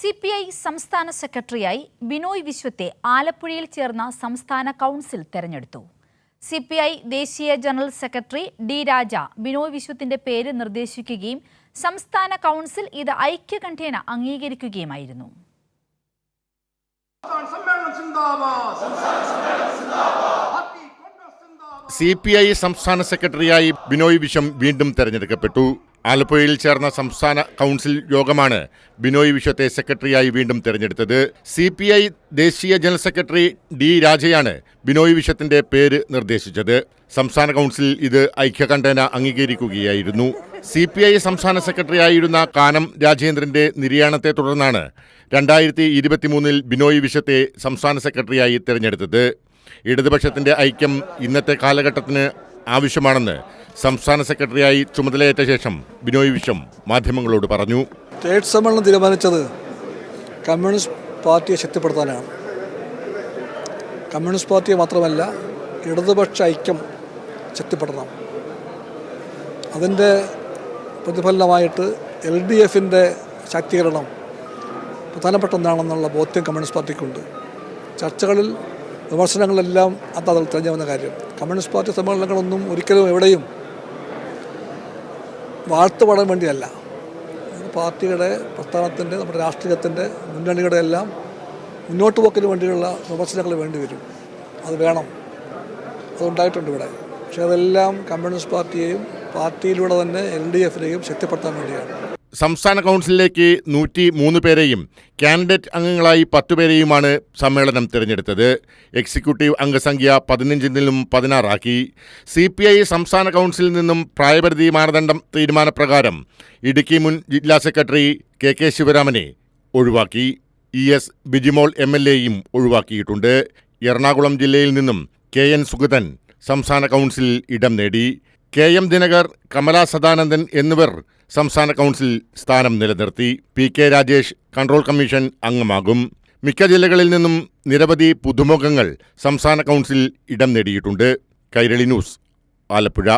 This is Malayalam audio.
CPI സംസ്ഥാന സെക്രട്ടറിയായി ബിനോയ് വിശ്വത്തെ ആലപ്പുഴയിൽ ചേർന്ന സംസ്ഥാന കൗൺസിൽ തെരഞ്ഞെടുത്തു. CPI ദേശീയ ജനറൽ സെക്രട്ടറി ഡി രാജ ബിനോയ് വിശ്വത്തിന്റെ പേര് നിർദ്ദേശിക്കുകയും സംസ്ഥാന കൗൺസിൽ ഇത് ഐക്യകണ്ഠേന അംഗീകരിക്കുകയുമായിരുന്നു. CPI സംസ്ഥാന സെക്രട്ടറിയായി ബിനോയ് വിശ്വം വീണ്ടും തെരഞ്ഞെടുക്കപ്പെട്ടു. ആലപ്പുഴയിൽ ചേർന്ന സംസ്ഥാന കൗൺസിൽ യോഗമാണ് ബിനോയ് വിശ്വത്തെ സെക്രട്ടറിയായി വീണ്ടും തെരഞ്ഞെടുത്തത്. CPI ദേശീയ ജനറൽ സെക്രട്ടറി ഡി രാജയാണ് ബിനോയ് വിശ്വത്തിന്റെ പേര് നിർദ്ദേശിച്ചത്. സംസ്ഥാന കൗൺസിൽ ഇത് ഐക്യകണ്ഠേന അംഗീകരിക്കുകയായിരുന്നു. CPI സംസ്ഥാന സെക്രട്ടറിയായിരുന്ന കാനം രാജേന്ദ്രന്റെ നിര്യാണത്തെ തുടർന്നാണ് 2023 ബിനോയ് വിശ്വത്തെ സംസ്ഥാന സെക്രട്ടറിയായി തെരഞ്ഞെടുത്തത്. ഇടതുപക്ഷത്തിന്റെ ഐക്യം ഇന്നത്തെ കാലഘട്ടത്തിന് ആവശ്യമാണെന്ന് സംസ്ഥാന സെക്രട്ടറിയായി ചുമതലയേറ്റ ശേഷം ബിനോയ് വിശ്വം മാധ്യമങ്ങളോട് പറഞ്ഞു. സ്റ്റേറ്റ് സമ്മേളനം തീരുമാനിച്ചത് കമ്മ്യൂണിസ്റ്റ് പാർട്ടിയെ ശക്തിപ്പെടുത്താനാണ്. കമ്മ്യൂണിസ്റ്റ് പാർട്ടിയെ മാത്രമല്ല, ഇടതുപക്ഷ ഐക്യം ശക്തിപ്പെടണം. അതിൻ്റെ പ്രതിഫലനമായിട്ട് LDFിൻ്റെ ശാക്തീകരണം പ്രധാനപ്പെട്ട ഒന്നാണെന്നുള്ള ബോധ്യം കമ്മ്യൂണിസ്റ്റ് പാർട്ടിക്കുണ്ട്. ചർച്ചകളിൽ വിമർശനങ്ങളെല്ലാം അതിൽ തെളിഞ്ഞു വന്ന കാര്യം. കമ്മ്യൂണിസ്റ്റ് പാർട്ടി സമ്മേളനങ്ങളൊന്നും ഒരിക്കലും എവിടെയും വാഴ്ത്തുപാടാൻ വേണ്ടിയല്ല. പാർട്ടിയുടെ പ്രസ്ഥാനത്തിൻ്റെ, നമ്മുടെ രാഷ്ട്രീയത്തിൻ്റെ, മുന്നണിയുടെ എല്ലാം മുന്നോട്ട് പോക്കിന് വേണ്ടിയുള്ള വിമർശനങ്ങൾ വേണ്ടി വരും. അത് വേണം, അതുണ്ടായിട്ടുണ്ട് ഇവിടെ. പക്ഷേ അതെല്ലാം കമ്മ്യൂണിസ്റ്റ് പാർട്ടിയെയും പാർട്ടിയിലൂടെ തന്നെ LDFിനെയും ശക്തിപ്പെടുത്താൻ വേണ്ടിയാണ്. സംസ്ഥാന കൗൺസിലിലേക്ക് 103 പേരെയും കാൻഡിഡേറ്റ് അംഗങ്ങളായി 10 പേരെയുമാണ് സമ്മേളനം തിരഞ്ഞെടുത്തത്. എക്സിക്യൂട്ടീവ് അംഗസംഖ്യ 15 നിന്നും 16 ആക്കി. CPI സംസ്ഥാന കൗൺസിലിൽ നിന്നും പ്രായപരിധി മാനദണ്ഡം തീരുമാനപ്രകാരം ഇടുക്കി മുൻ ജില്ലാ സെക്രട്ടറി KK ശിവരാമനെ ഒഴിവാക്കി. ES ബിജിമോൾ MLAയും ഒഴിവാക്കിയിട്ടുണ്ട്. എറണാകുളം ജില്ലയിൽ നിന്നും KN സുഗതൻ സംസ്ഥാന കൗൺസിലിൽ ഇടം നേടി. KM ദിനകർ, കമല സദാനന്ദൻ എന്നിവർ സംസ്ഥാന കൗൺസിൽ സ്ഥാനം നിലനിർത്തി. PK രാജേഷ് കൺട്രോൾ കമ്മീഷൻ അംഗമാകും. മിക്ക ജില്ലകളിൽ നിന്നും നിരവധി പുതുമുഖങ്ങൾ സംസ്ഥാന കൗൺസിൽ ഇടം നേടിയിട്ടുണ്ട്. കൈരളി ന്യൂസ്, ആലപ്പുഴ.